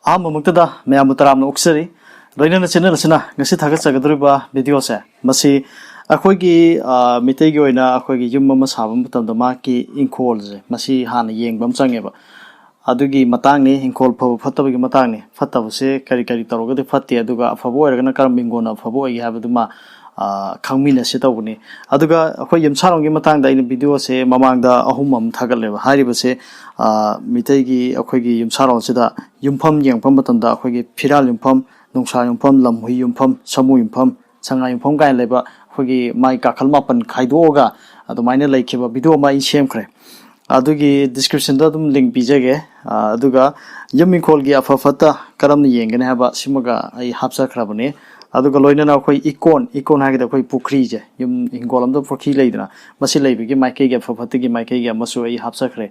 ꯑꯍꯥꯟꯕꯃꯛꯇꯗ ꯃꯌꯥꯝꯕꯨ ꯇꯔꯥꯝꯅ ꯑꯣꯛꯆꯔꯤ ꯂꯣꯏꯅꯅ ꯆꯦꯅꯦꯜ ꯑꯁꯤꯅ ꯉꯁꯤ ꯊꯥꯒꯠꯆꯒꯗꯧꯔꯤꯕ ꯚꯤꯗꯤꯑꯣꯁꯦ ꯃꯁꯤ ꯑꯩꯈꯣꯏꯒꯤ ꯃꯤꯇꯩꯒꯤ ꯑꯣꯏꯅ ꯑꯩꯈꯣꯏꯒꯤ ꯌꯨꯝ ꯑꯃ ꯁꯥꯕ ꯃꯇꯝꯗ ꯃꯥꯒꯤ ꯏꯪꯈꯣꯜꯁꯦ ꯃꯁꯤ ꯍꯥꯟꯅ ꯌꯦꯡꯕ ꯑꯃ ꯆꯪꯉꯦꯕ ꯑꯗꯨꯒꯤ ꯃꯇꯥꯡꯅꯤ ꯏꯪꯈꯣꯜ ꯐꯕ ꯐꯠꯇꯕꯒꯤ ꯃꯇꯥꯡꯅꯤ ꯐꯠꯇꯕꯁꯦ ꯀꯔꯤ ꯀꯔꯤ ꯇꯧꯔꯒꯗꯤ ꯐꯠꯇꯦ ꯑꯗꯨꯒ ꯑꯐꯕ ꯑꯣꯏꯔꯒꯅ ꯀꯔꯝꯕ ꯏꯪꯈꯣꯜꯅ ꯑꯐꯕ ꯑꯣꯏꯒꯦ ꯍꯥꯏꯕꯗꯨꯃ ꯈꯪꯃꯤꯟꯅꯁꯤ ꯇꯧꯕꯅꯤ ꯑꯗꯨꯒ ꯑꯩꯈꯣꯏ ꯌꯨꯝꯁꯥꯔꯣꯟꯒꯤ ꯃꯇꯥꯡꯗ ꯑꯩꯅ ꯚꯤꯗꯤꯑꯣꯁꯦ ꯃꯃꯥꯡꯗ ꯑꯍꯨꯝ ꯑꯃ ꯊꯥꯒꯠꯂꯦꯕ ꯍꯥꯏꯔꯤꯕꯁꯦ ꯃꯤꯇꯩꯒꯤ ꯑꯩꯈꯣꯏꯒꯤ ꯌꯨꯝꯁꯥꯔꯣꯟꯁꯤꯗ ꯌꯨꯝꯐꯝ ꯌꯦꯡꯉꯛꯄ ꯃꯇꯝꯗ ꯑꯩꯈꯣꯏꯒꯤ ꯐꯤꯔꯥꯜ ꯌꯨꯝꯐꯝ ꯅꯨꯡꯁꯥ ꯌꯨꯝꯐꯝ ꯂꯝꯍꯨꯏ ꯌꯨꯝꯐꯝ ꯁꯥꯃꯨ ꯌꯨꯝꯐꯝ ꯁꯉꯥꯏ ꯌꯨꯝꯐꯝ ꯀꯥꯏꯅ ꯂꯩꯕ ꯑꯩꯈꯣꯏꯒꯤ ꯃꯥꯏ ꯀꯥꯈꯜ ꯃꯥꯄꯟ ꯈꯥꯏꯗꯣꯛꯑꯒ ꯑꯗꯨꯃꯥꯏꯅ ꯂꯩꯈꯤꯕ ꯚꯤꯗꯤꯑꯣ ꯑꯃ ꯑꯩ ꯁꯦꯝꯈ꯭ꯔꯦ ꯑꯗꯨꯒꯤ ꯗꯤꯁꯀ꯭ꯔꯤꯞꯁꯟꯗ ꯑꯗꯨꯝ ꯂꯤꯡ ꯄꯤꯖꯒꯦ ꯑꯗꯨꯒ ꯌꯨꯝ ꯏꯪꯈꯣꯜꯒꯤ ꯑꯐ ꯐꯠꯇ ꯀꯔꯝꯅ ꯌꯦꯡꯒꯅꯤ ꯍꯥꯏꯕ ꯁꯤꯃꯒ ꯑꯩ ꯍꯥꯞꯆꯈ꯭ꯔꯕꯅꯤ ꯑꯗꯨꯒ ꯂꯣꯏꯅꯅ ꯑꯩꯈꯣꯏ ꯏꯀꯣꯟ ꯍꯥꯏꯒꯗꯤ ꯑꯩꯈꯣꯏ ꯄꯨꯈ꯭ꯔꯤꯁꯦ ꯌꯨꯝ ꯏꯪꯈꯣꯜ ꯑꯃꯗ ꯄꯨꯈ꯭ꯔꯤ ꯂꯩꯗꯅ ꯃꯁꯤ ꯂꯩꯕꯒꯤ ꯃꯥꯏꯀꯩꯒꯤ ꯑꯐ ꯐꯠꯇꯒꯤ ꯃꯥꯏꯀꯩꯒꯤ ꯑꯃꯁꯨ ꯑꯩ ꯍꯥꯞꯆꯈ꯭ꯔꯦ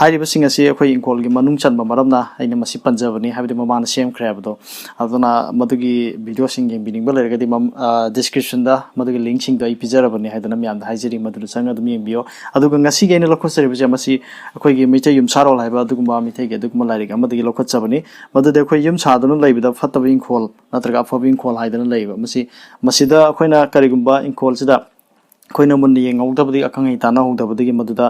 ꯍꯥꯏꯔꯤꯕꯁꯤꯡ ꯑꯁꯤ ꯑꯩꯈꯣꯏ ꯏꯪꯈꯣꯜꯒꯤ ꯃꯅꯨꯡ ꯆꯟꯕ ꯃꯔꯝꯅ ꯑꯩꯅ ꯃꯁꯤ ꯄꯟꯖꯕꯅꯤ ꯍꯥꯏꯕꯗꯤ ꯃꯃꯥꯡꯗ ꯁꯦꯝꯈ꯭ꯔꯦ ꯍꯥꯏꯕꯗꯣ ꯑꯗꯨꯅ ꯃꯗꯨꯒꯤ ꯚꯤꯗꯤꯑꯣꯁꯤꯡ ꯌꯦꯡꯕꯤꯅꯤꯡꯕ ꯂꯩꯔꯒꯗꯤ ꯗꯤꯁꯀ꯭ꯔꯤꯞꯁꯟꯗ ꯃꯗꯨꯒꯤ ꯂꯤꯡꯛꯁꯤꯡꯗꯣ ꯑꯩ ꯄꯤꯖꯔꯕꯅꯤ ꯍꯥꯏꯗꯅ ꯃꯌꯥꯝꯗ ꯍꯥꯏꯖꯔꯤ ꯃꯗꯨꯗ ꯆꯪꯉ ꯑꯗꯨꯝ ꯌꯦꯡꯕꯤꯌꯣ ꯑꯗꯨꯒ ꯉꯁꯤꯒꯤ ꯑꯩꯅ ꯂꯧꯈꯠꯆꯔꯤꯕꯁꯦ ꯃꯁꯤ ꯑꯩꯈꯣꯏꯒꯤ ꯃꯩꯇꯩ ꯌꯨꯝꯁꯥꯔꯣꯜ ꯍꯥꯏꯕ ꯑꯗꯨꯒꯨꯝꯕ ꯃꯩꯇꯩꯒꯤ ꯑꯗꯨꯒꯨꯝꯕ ꯂꯥꯏꯔꯤꯛ ꯑꯃꯗꯒꯤ ꯂꯧꯈꯠꯆꯕꯅꯤ ꯃꯗꯨꯗꯤ ꯑꯩꯈꯣꯏ ꯌꯨꯝ ꯁꯥꯗꯨꯅ ꯂꯩꯕꯗ ꯐꯠꯇꯕ ꯏꯪꯈꯣꯜ ꯅꯠꯇ꯭ꯔꯒ ꯑꯐꯕ ꯏꯪꯈꯣꯜ ꯍꯥꯏꯗꯅ ꯂꯩꯕ ꯃꯁꯤꯗ ꯑꯩꯈꯣꯏꯅ ꯀꯔꯤꯒꯨꯝꯕ ꯏꯪꯈꯣꯜꯁꯤꯗ ꯑꯩꯈꯣꯏꯅ ꯃꯨꯟꯅ ꯌꯦꯡꯍꯧꯗꯕꯗꯒꯤ ꯑꯈꯪ ꯑꯍꯩ ꯇꯥꯟꯅꯍꯧꯗꯕꯗꯒꯤ ꯃꯗꯨꯗ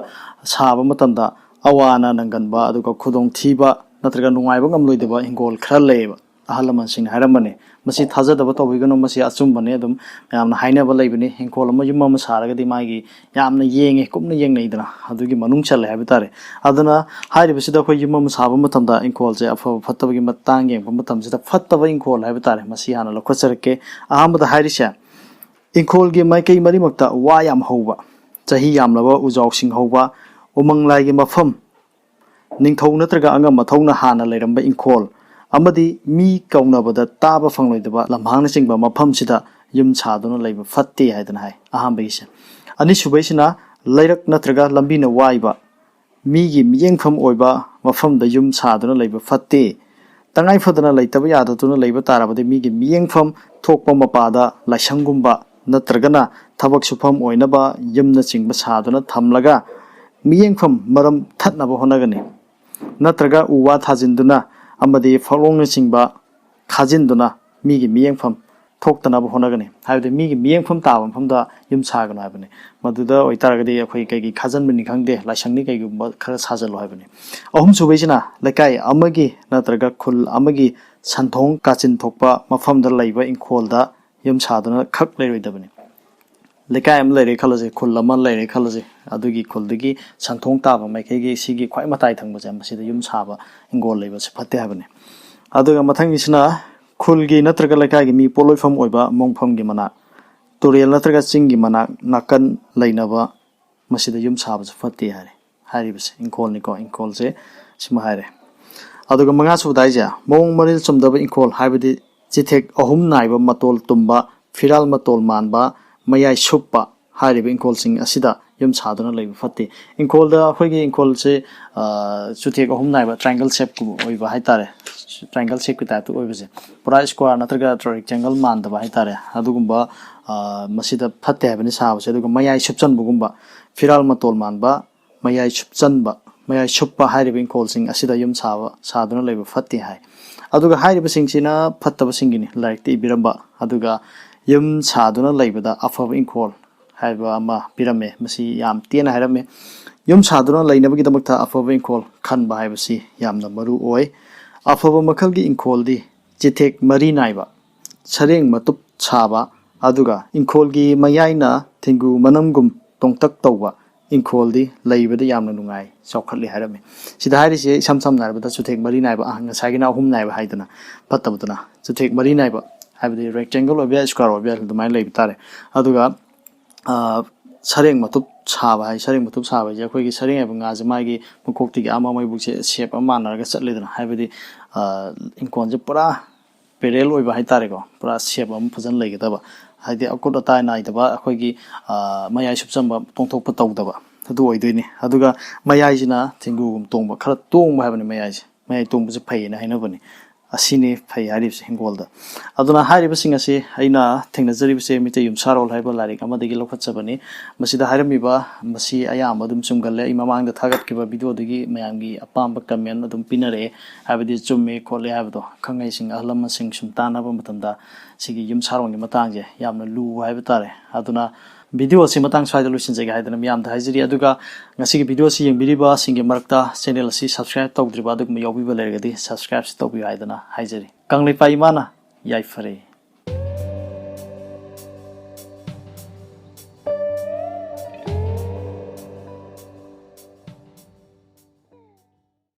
ꯁꯥꯕ ꯃꯇꯝꯗ ꯑꯋꯥ ꯑꯅꯥ ꯅꯪꯒꯟꯕ ꯑꯗꯨꯒ ꯈꯨꯗꯣꯡꯊꯤꯕ ꯅꯠꯇ꯭ꯔꯒ ꯅꯨꯡꯉꯥꯏꯕ ꯉꯝꯂꯣꯏꯗꯕ ꯏꯪꯈꯣꯜ ꯈꯔ ꯂꯩꯌꯦꯕ ꯑꯍꯜ ꯂꯃꯟꯁꯤꯡꯅ ꯍꯥꯏꯔꯝꯕꯅꯤ ꯃꯁꯤ ꯊꯥꯖꯗꯕ ꯇꯧꯕꯤꯒꯅꯨ ꯃꯁꯤ ꯑꯆꯨꯝꯕꯅꯤ ꯑꯗꯨꯝ ꯃꯌꯥꯝꯅ ꯍꯥꯏꯅꯕ ꯂꯩꯕꯅꯤ ꯏꯪꯈꯣꯜ ꯑꯃ ꯌꯨꯝ ꯑꯃ ꯁꯥꯔꯒꯗꯤ ꯃꯥꯒꯤ ꯌꯥꯝꯅ ꯌꯦꯡꯉꯦ ꯀꯨꯞꯅ ꯌꯦꯡꯅꯩꯗꯅ ꯑꯗꯨꯒꯤ ꯃꯅꯨꯡ ꯆꯜꯂꯦ ꯍꯥꯏꯕ ꯇꯥꯔꯦ ꯑꯗꯨꯅ ꯍꯥꯏꯔꯤꯕꯁꯤꯗ ꯑꯩꯈꯣꯏ ꯌꯨꯝ ꯑꯃ ꯁꯥꯕ ꯃꯇꯝꯗ ꯏꯪꯈꯣꯜꯁꯦ ꯑꯐꯕ ꯐꯠꯇꯕꯒꯤ ꯃꯇꯥꯡ ꯌꯦꯡꯕ ꯃꯇꯝꯁꯤꯗ ꯐꯠꯇꯕ ꯏꯪꯈꯣꯜ ꯍꯥꯏꯕ ꯇꯥꯔꯦ ꯃꯁꯤ ꯍꯥꯟꯅ ꯂꯧꯈꯠꯆꯔꯛꯀꯦ ꯑꯍꯥꯟꯕꯗ ꯍꯥꯏꯔꯤꯁꯦ ꯏꯪꯈꯣꯜꯒꯤ ꯃꯥꯏꯀꯩ ꯃꯔꯤꯃꯛꯇ ꯋꯥ ꯌꯥꯝ ꯍꯧꯕ ꯆꯍꯤ ꯌꯥꯝꯂꯕ ꯎꯖꯥꯎꯁꯤꯡ ꯍꯧꯕ ꯎꯃꯪ ꯂꯥꯏꯒꯤ ꯃꯐꯝ ꯅꯤꯡꯊꯧ ꯅꯠꯇ꯭ꯔꯒ ꯑꯉꯝ ꯑꯊꯧꯅ ꯍꯥꯟꯅ ꯂꯩꯔꯝꯕ ꯏꯪꯈꯣꯜ ꯑꯃꯗꯤ ꯃꯤ ꯀꯧꯅꯕꯗ ꯇꯥꯕ ꯐꯪꯂꯣꯏꯗꯕ ꯂꯝꯍꯥꯡꯅꯆꯤꯡꯕ ꯃꯐꯝꯁꯤꯗ ꯌꯨꯝ ꯁꯥꯗꯨꯅ ꯂꯩꯕ ꯐꯠꯇꯦ ꯍꯥꯏꯗꯅ ꯍꯥꯏ ꯑꯍꯥꯟꯕꯒꯤꯁꯦ ꯑꯅꯤꯁꯨꯕꯩꯁꯤꯅ ꯂꯩꯔꯛ ꯅꯠꯇ꯭ꯔꯒ ꯂꯝꯕꯤꯅ ꯋꯥꯏꯕ ꯃꯤꯒꯤ ꯃꯤꯠꯌꯦꯡꯐꯝ ꯑꯣꯏꯕ ꯃꯐꯝꯗ ꯌꯨꯝ ꯁꯥꯗꯨꯅ ꯂꯩꯕ ꯐꯠꯇꯦ ꯇꯉꯥꯏ ꯐꯗꯅ ꯂꯩꯇꯕ ꯌꯥꯗꯗꯨꯅ ꯂꯩꯕ ꯇꯥꯔꯕꯗꯤ ꯃꯤꯒꯤ ꯃꯤꯠꯌꯦꯡꯐꯝ ꯊꯣꯛꯄ ꯃꯄꯥꯗ ꯂꯥꯏꯁꯪꯒꯨꯝꯕ ꯅꯠꯇ꯭ꯔꯒꯅ ꯊꯕꯛ ꯁꯨꯐꯝ ꯑꯣꯏꯅꯕ ꯌꯨꯝꯅꯆꯤꯡꯕ ꯁꯥꯗꯨꯅ ꯊꯝꯂꯒ ꯃꯤꯠꯌꯦꯡꯐꯝ ꯃꯔꯝ ꯊꯠꯅꯕ ꯍꯣꯠꯅꯒꯅꯤ ꯅꯠꯇ꯭ꯔꯒ ꯎ ꯋꯥ ꯊꯥꯖꯤꯟꯗꯨꯅ ꯑꯃꯗꯤ ꯐꯛꯂꯣꯡꯅꯆꯤꯡꯕ ꯈꯥꯖꯤꯟꯗꯨꯅ ꯃꯤꯒꯤ ꯃꯤꯠꯌꯦꯡꯐꯝ ꯊꯣꯛꯇꯅꯕ ꯍꯣꯠꯅꯒꯅꯤ ꯍꯥꯏꯕꯗꯤ ꯃꯤꯒꯤ ꯃꯤꯠꯌꯦꯡꯐꯝ ꯇꯥꯕ ꯃꯐꯝꯗ ꯌꯨꯝ ꯁꯥꯒꯅꯨ ꯍꯥꯏꯕꯅꯤ ꯃꯗꯨꯗ ꯑꯣꯏꯇꯥꯔꯒꯗꯤ ꯑꯩꯈꯣꯏ ꯀꯩꯒꯤ ꯈꯥꯖꯤꯟꯕꯅꯤ ꯈꯪꯗꯦ ꯂꯥꯏꯁꯪꯅꯤ ꯀꯩꯒꯨꯝꯕ ꯈꯔ ꯁꯥꯖꯜꯂꯨ ꯍꯥꯏꯕꯅꯤ ꯑꯍꯨꯝꯁꯨꯕꯩꯁꯤꯅ ꯂꯩꯀꯥꯏ ꯑꯃꯒꯤ ꯅꯠꯇ꯭ꯔꯒ ꯈꯨꯜ ꯑꯃꯒꯤ ꯁꯟꯊꯣꯡ ꯀꯥꯆꯤꯟ ꯊꯣꯛꯄ ꯃꯐꯝꯗ ꯂꯩꯕ ꯏꯪꯈꯣꯜꯗ ꯌꯨꯝ ꯁꯥꯗꯨꯅ ꯈꯛ ꯂꯩꯔꯣꯏꯗꯕꯅꯤ ꯂꯩꯀꯥꯏ ꯑꯃ ꯂꯩꯔꯦ ꯈꯜꯂꯁꯦ ꯈꯨꯜ ꯑꯃ ꯂꯩꯔꯦ ꯈꯜꯂꯁꯦ ꯑꯗꯨꯒꯤ ꯈꯨꯜꯗꯒꯤ ꯁꯟꯊꯣꯡ ꯇꯥꯕ ꯃꯥꯏꯀꯩꯒꯤ ꯁꯤꯒꯤ ꯈ꯭ꯋꯥꯏ ꯃꯇꯥꯏ ꯊꯪꯕꯁꯦ ꯃꯁꯤꯗ ꯌꯨꯝ ꯁꯥꯕ ꯏꯪꯈꯣꯜ ꯂꯩꯕꯁꯦ ꯐꯠꯇꯦ ꯍꯥꯏꯕꯅꯤ ꯑꯗꯨꯒ ꯃꯊꯪꯒꯤꯁꯤꯅ ꯈꯨꯜꯒꯤ ꯅꯠꯇ꯭ꯔꯒ ꯂꯩꯀꯥꯏꯒꯤ ꯃꯤ ꯄꯣꯠꯂꯣꯏꯐꯝ ꯑꯣꯏꯕ ꯃꯣꯡꯐꯝꯒꯤ ꯃꯅꯥꯛ ꯇꯨꯔꯦꯜ ꯅꯠꯇ꯭ꯔꯒ ꯆꯤꯡꯒꯤ ꯃꯅꯥꯛ ꯅꯥꯀꯟ ꯂꯩꯅꯕ ꯃꯁꯤꯗ ꯌꯨꯝ ꯁꯥꯕꯁꯨ ꯐꯠꯇꯦ ꯍꯥꯏꯔꯦ ꯍꯥꯏꯔꯤꯕꯁꯦ ꯏꯪꯈꯣꯜꯅꯤꯀꯣ ꯏꯪꯈꯣꯜꯁꯦ ꯁꯤꯃ ꯍꯥꯏꯔꯦ ꯑꯗꯨꯒ ꯃꯉꯥꯁꯨꯕꯗ ꯍꯥꯏꯁꯦ ꯃꯑꯣꯡ ꯃꯔꯤꯜ ꯆꯨꯝꯗꯕ ꯏꯪꯈꯣꯜ ꯍꯥꯏꯕꯗꯤ ꯆꯤꯊꯦꯛ ꯑꯍꯨꯝ ꯅꯥꯏꯕ ꯃꯇꯣꯜ ꯇꯨꯝꯕ ꯐꯤꯔꯥꯜ ꯃꯇꯣꯜ ꯃꯥꯟꯕ ꯃꯌꯥꯏ ꯁꯨꯞꯄ ꯍꯥꯏꯔꯤꯕ ꯏꯪꯈꯣꯜꯁꯤꯡ ꯑꯁꯤꯗ ꯌꯨꯝ ꯁꯥꯗꯨꯅ ꯂꯩꯕ ꯐꯠꯇꯦ ꯏꯪꯈꯣꯜꯗ ꯑꯩꯈꯣꯏꯒꯤ ꯏꯪꯈꯣꯜꯁꯦ ꯆꯨꯊꯦꯛ ꯑꯍꯨꯝ ꯅꯥꯏꯕ ꯇ꯭ꯔꯥꯏꯡꯒꯜ ꯁꯦꯞꯀꯨꯝꯕ ꯑꯣꯏꯕ ꯍꯥꯏꯇꯥꯔꯦ ꯇ꯭ꯔꯥꯏꯡꯒꯜ ꯁꯦꯞꯀꯤ ꯇꯥꯏꯞꯇ ꯑꯣꯏꯕꯁꯦ ꯄꯨꯔꯥ ꯁ꯭ꯀ꯭ꯋꯥꯔ ꯅꯠꯇ꯭ꯔꯒ ꯔꯦꯛꯇꯦꯡꯒꯜ ꯃꯥꯟꯗꯕ ꯍꯥꯏꯇꯥꯔꯦ ꯑꯗꯨꯒꯨꯝꯕ ꯃꯁꯤꯗ ꯐꯠꯇꯦ ꯍꯥꯏꯕꯅꯤ ꯁꯥꯕꯁꯦ ꯑꯗꯨꯒ ꯃꯌꯥꯏ ꯁꯨꯞꯆꯟꯕꯒꯨꯝꯕ ꯐꯤꯔꯥꯜ ꯃꯇꯣꯜ ꯃꯥꯟꯕ ꯃꯌꯥꯏ ꯁꯨꯞꯆꯟꯕ ꯃꯌꯥꯏ ꯁꯨꯞꯄ ꯍꯥꯏꯔꯤꯕ ꯏꯪꯈꯣꯜꯁꯤꯡ ꯑꯁꯤꯗ ꯌꯨꯝ ꯁꯥꯗꯨꯅ ꯂꯩꯕ ꯐꯠꯇꯦ ꯍꯥꯏ ꯑꯗꯨꯒ ꯍꯥꯏꯔꯤꯕꯁꯤꯡꯁꯤꯅ ꯐꯠꯇꯕꯁꯤꯡꯒꯤꯅꯤ ꯂꯥꯏꯔꯤꯛꯇ ꯏꯕꯤꯔꯝꯕ ꯑꯗꯨꯒ ꯌꯨꯝ ꯁꯥꯗꯨꯅ ꯂꯩꯕꯗ ꯑꯐꯕ ꯏꯪꯈꯣꯜ ꯍꯥꯏꯕ ꯑꯃ ꯄꯤꯔꯝꯃꯦ ꯃꯁꯤ ꯌꯥꯝ ꯇꯦꯟꯅ ꯍꯥꯏꯔꯝꯃꯦ ꯌꯨꯝ ꯁꯥꯗꯨꯅ ꯂꯩꯅꯕꯒꯤꯗꯃꯛꯇ ꯑꯐꯕ ꯏꯪꯈꯣꯜ ꯈꯟꯕ ꯍꯥꯏꯕꯁꯤ ꯌꯥꯝꯅ ꯃꯔꯨ ꯑꯣꯏ ꯑꯐꯕ ꯃꯈꯜꯒꯤ ꯏꯪꯈꯣꯜꯗꯤ ꯆꯤꯊꯦꯛ ꯃꯔꯤ ꯅꯥꯏꯕ ꯁꯔꯦꯡ ꯃꯇꯨꯞ ꯁꯥꯕ ꯑꯗꯨꯒ ꯏꯪꯈꯣꯜꯒꯤ ꯃꯌꯥꯏꯅ ꯊꯦꯡꯒꯨ ꯃꯅꯝꯒꯨꯝ ꯇꯣꯡꯇꯛ ꯇꯧꯕ ꯏꯪꯈꯣꯜꯗꯤ ꯂꯩꯕꯗ ꯌꯥꯝꯅ ꯅꯨꯡꯉꯥꯏ ꯆꯥꯎꯈꯠꯂꯤ ꯍꯥꯏꯔꯝꯃꯤ ꯁꯤꯗ ꯍꯥꯏꯔꯤꯁꯦ ꯏꯁꯝ ꯁꯝꯅ ꯍꯥꯏꯔꯕꯗ ꯆꯨꯊꯦꯛ ꯃꯔꯤ ꯅꯥꯏꯕ ꯉꯁꯥꯏꯒꯤꯅ ꯑꯍꯨꯝ ꯅꯥꯏꯕ ꯍꯥꯏꯗꯅ ꯐꯠꯇꯕꯗꯨꯅ ꯆꯨꯊꯦꯛ ꯃꯔꯤ ꯅꯥꯏꯕ ꯍꯥꯏꯕꯗꯤ ꯔꯦꯛꯇꯦꯡꯒꯜ ꯑꯣꯏꯕ ꯌꯥꯏ ꯁ꯭ꯀ꯭ꯋꯥꯔ ꯑꯣꯏꯕ ꯌꯥꯏ ꯑꯗꯨꯃꯥꯏꯅ ꯂꯩꯕ ꯇꯥꯔꯦ ꯑꯗꯨꯒ ꯁꯔꯦꯡ ꯃꯇꯨꯞ ꯁꯥꯕ ꯍꯥꯏ ꯁꯔꯦꯡ ꯃꯇꯨꯞ ꯁꯥꯕ ꯍꯥꯏꯁꯦ ꯑꯩꯈꯣꯏꯒꯤ ꯁꯔꯦꯡ ꯍꯥꯏꯕ ꯉꯥꯁꯦ ꯃꯥꯒꯤ ꯃꯀꯣꯛꯇꯒꯤ ꯃꯩꯕꯨꯛꯁꯦ ꯁꯦꯞ ꯑꯃ ꯃꯥꯟꯅꯔꯒ ꯆꯠꯂꯤꯗꯅ ꯍꯥꯏꯕꯗꯤ ꯏꯪꯈꯣꯜꯁꯦ ꯄꯨꯔꯥ ꯄꯦꯔꯦꯜ ꯑꯣꯏꯕ ꯍꯥꯏꯇꯥꯔꯦꯀꯣ ꯄꯨꯔꯥ ꯁꯦꯞ ꯑꯃ ꯐꯖꯅ ꯂꯩꯒꯗꯕ ꯍꯥꯏꯗꯤ ꯑꯀꯨꯠ ꯑꯇꯥꯏ ナꯏꯗꯕ ꯑꯩꯈꯣꯏꯒꯤ ꯃꯌꯥꯏ ꯁꯨꯞꯆꯟꯕ ꯇꯣꯡꯊꯣꯛꯄ ꯇꯧꯗꯕ ꯑꯗꯨ ꯑꯣꯏꯗꯣꯏꯅꯤ ꯑꯗꯨꯒ ꯃꯌꯥꯏꯁꯤꯅ ꯊꯦꯡꯒꯨꯒꯨꯝ ꯇꯣꯡꯕ ꯈꯔ ꯇꯣꯡꯕ ꯍꯥꯏꯕꯅꯤ ꯃꯌꯥꯏꯁꯦ ꯃꯌꯥꯏ ꯇꯣꯡꯕꯁꯦ ꯐꯩꯌꯦꯅ ꯍꯥꯏꯅꯕꯅꯤ asini phai haribse Ingkholda aduna haribasing ase aina thengnajaribse mite yumsarol haiba larik amadagi lokhatchabani masida hairamiba masi ayam adum chumgalle I mamangda thagatkiba video dagi mayamgi apamba comment adum pinare habidi chumme khole habdo khangai sing ahlam sing sum tanaba matamda sigi yumsarong ni matangje yamna lu haiba tare aduna video si matang swaida lusin jega haidana miyam da haijiri aduga ngasi gi video si yengbiriba singe marakta channel si subscribe tawdriba adug yobiba lergadi subscribe si tawbi haidana haijiri kanglei pai mana yai fare